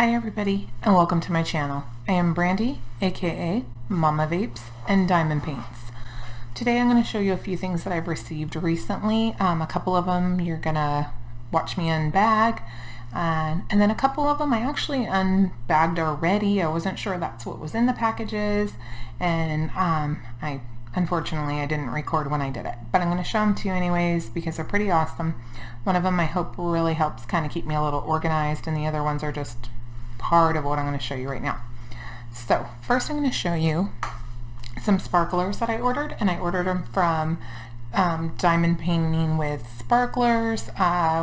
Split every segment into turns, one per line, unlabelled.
Hi everybody and welcome to my channel. I am Brandy, aka Mama Vapes and Diamond Paints. Today I'm going to show you a few things that I've received recently. A couple of them you're going to watch me unbag, and then a couple of them I actually unbagged already. I wasn't sure that's what was in the packages, and unfortunately I didn't record when I did it, but I'm going to show them to you anyways because they're pretty awesome. One of them I hope really helps kind of keep me a little organized, and the other ones are just part of what I'm going to show you right now. So first I'm going to show you some sparklers that I ordered, and I ordered them from Diamond Painting with Sparklers,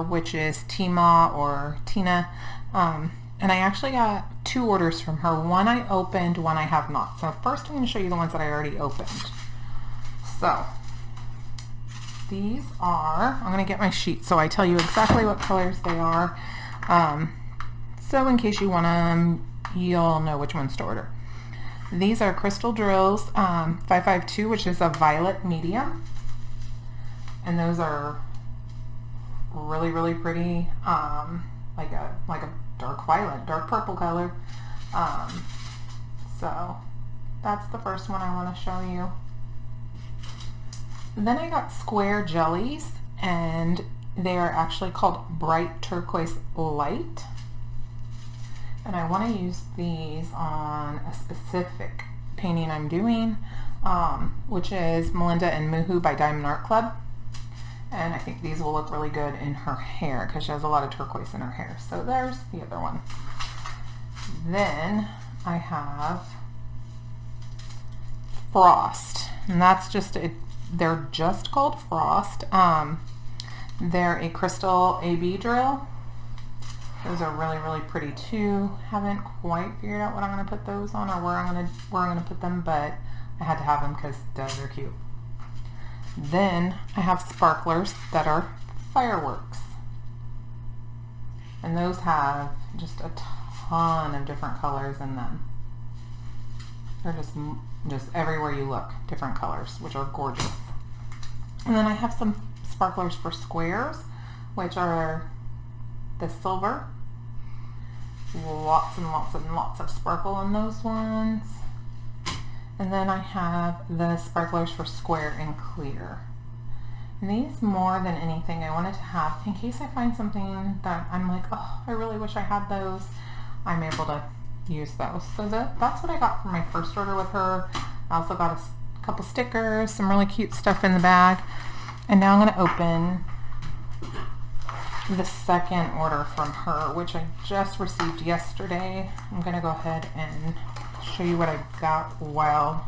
which is Tima or Tina, and I actually got two orders from her. One I opened, one I have not. So first I'm going to show you the ones that I already opened. So these are, I'm going to get my sheet so I tell you exactly what colors they are. So in case you want them, you'll know which ones to order. These are Crystal Drills 552, which is a violet medium. And those are really pretty, like a dark violet, dark purple color. So that's the first one I want to show you. Then I got square jellies, and they are actually called Bright Turquoise Light. And I want to use these on a specific painting I'm doing, which is Melinda and Muhu by Diamond Art Club. And I think these will look really good in her hair because she has a lot of turquoise in her hair. So there's the other one. Then I have Frost, and that's just a, they're just called Frost. They're a crystal AB drill. Those are really pretty too. Haven't quite figured out what I'm going to put those on or where I'm going to put them, but I had to have them because they're cute. Then I have sparklers that are fireworks, and those have just a ton of different colors in them. They're just everywhere you look, different colors, which are gorgeous. And then I have some sparklers for squares, which are the silver. Lots and lots of sparkle in those ones. And then I have the sparklers for square and clear. And these, more than anything, I wanted to have in case I find something that I'm like, oh, I really wish I had those. I'm able to use those. So that's what I got for my first order with her. I also got a couple stickers, some really cute stuff in the bag. And now I'm going to open the second order from her, which I just received yesterday. I'm going to go ahead and show you what I got while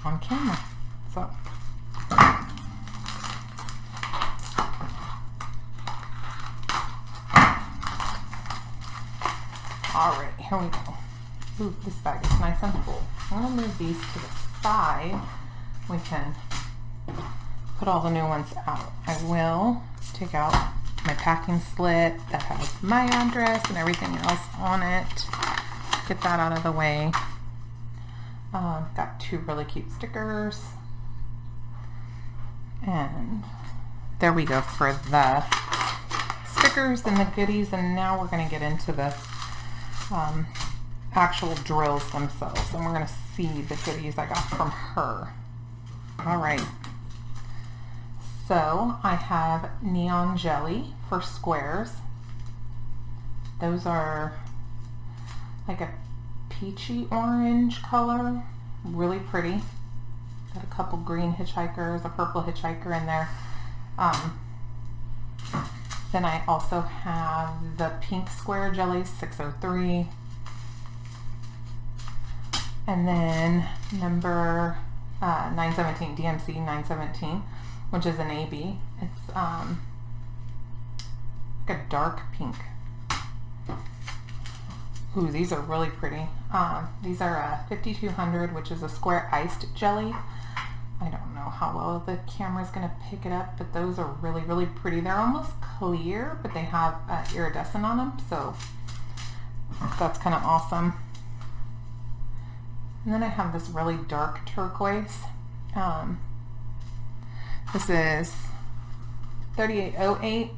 on camera. So alright, here we go. Ooh, this bag is nice and full. I'm going to move these to the side. We can put all the new ones out. I will take out my packing slip that has my address and everything else on it. Get that out of the way. Got two really cute stickers. And there we go for the stickers and the goodies. And now we're going to get into the actual drills themselves. And we're going to see the goodies I got from her. Alright. So I have neon jelly for squares. Those are like a peachy orange color, really pretty. Got a couple green hitchhikers, a purple hitchhiker in there. Then I also have the pink square jelly 603, and then number 917, DMC 917, which is an AB. It's like a dark pink. Ooh, these are really pretty. These are 5200, which is a square iced jelly. I don't know how well the camera's going to pick it up, but those are really pretty. They're almost clear, but they have iridescent on them, so that's kind of awesome. And then I have this really dark turquoise. This is 3808,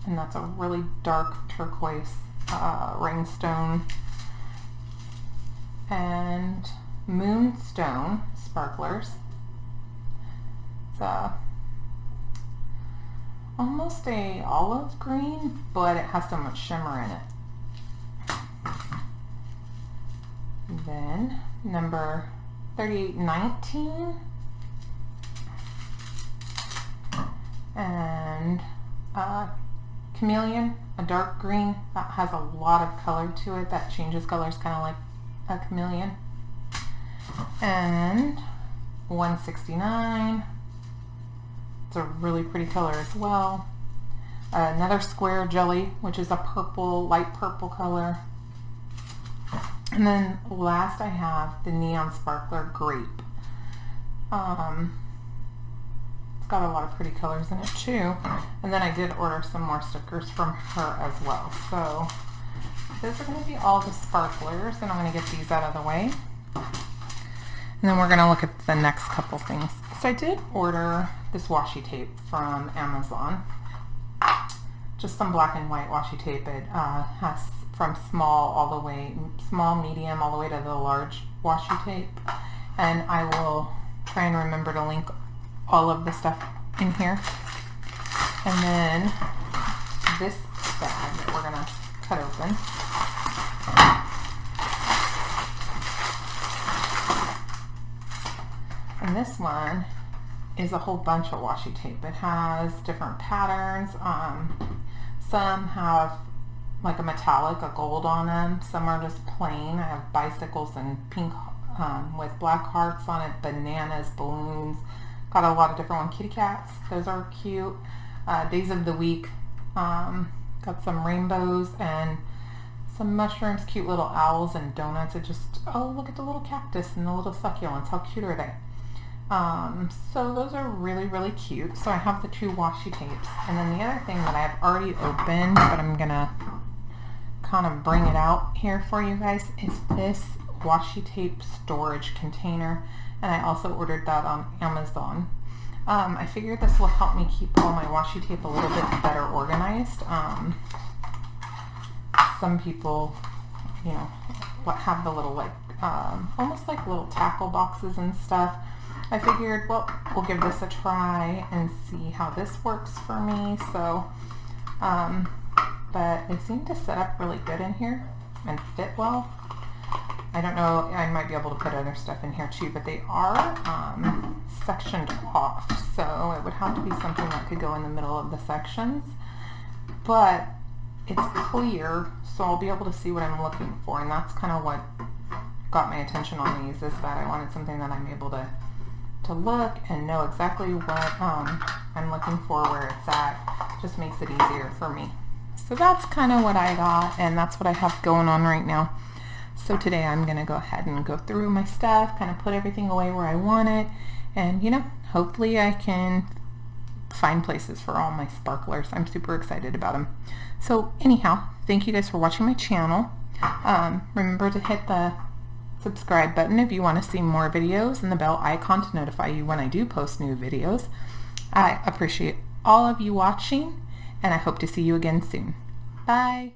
and that's a really dark turquoise ringstone. And moonstone sparklers. It's almost a olive green, but it has so much shimmer in it. Then number 3819 and chameleon, a dark green that has a lot of color to it, that changes colors kind of like a chameleon. And 169, it's a really pretty color as well. Another square jelly, which is a purple, light purple color. And then last I have the neon sparkler grape. It's got a lot of pretty colors in it too. And then I did order some more stickers from her as well. So those are going to be all the sparklers, and I'm going to get these out of the way. And then we're going to look at the next couple things. So I did order this washi tape from Amazon. Just some black and white washi tape. It has from small, medium, all the way to the large washi tape. And I will try and remember to link all of the stuff in here. And then this bag that we're going to cut open. And this one is a whole bunch of washi tape. It has different patterns. Some have like a metallic, a gold on them. Some are just plain. I have bicycles and pink with black hearts on it, bananas, balloons. Got a lot of different ones. Kitty cats, those are cute. Days of the week. Got some rainbows and some mushrooms, cute little owls and donuts. It just, oh, look at the little cactus and the little succulents. How cute are they? So those are really, really cute. So I have the two washi tapes. And then the other thing that I've already opened, but I'm going to kind of bring it out here for you guys, is this washi tape storage container. And I also ordered that on Amazon. I figured this will help me keep all my washi tape a little bit better organized. Some people, you know, have the little like, almost like little tackle boxes and stuff. I figured, well, we'll give this a try and see how this works for me. So, but they seem to set up really good in here and fit well. I don't know, I might be able to put other stuff in here too, but they are sectioned off. So it would have to be something that could go in the middle of the sections. But it's clear, so I'll be able to see what I'm looking for. And that's kind of what got my attention on these, is that I wanted something that I'm able to look and know exactly what I'm looking for, where it's at. Just makes it easier for me. So that's kind of what I got, and that's what I have going on right now. So today I'm going to go ahead and go through my stuff, kind of put everything away where I want it, and you know, hopefully I can find places for all my sparklers. I'm super excited about them. So anyhow, thank you guys for watching my channel. Remember to hit the subscribe button if you want to see more videos, and the bell icon to notify you when I do post new videos. I appreciate all of you watching, and I hope to see you again soon. Bye!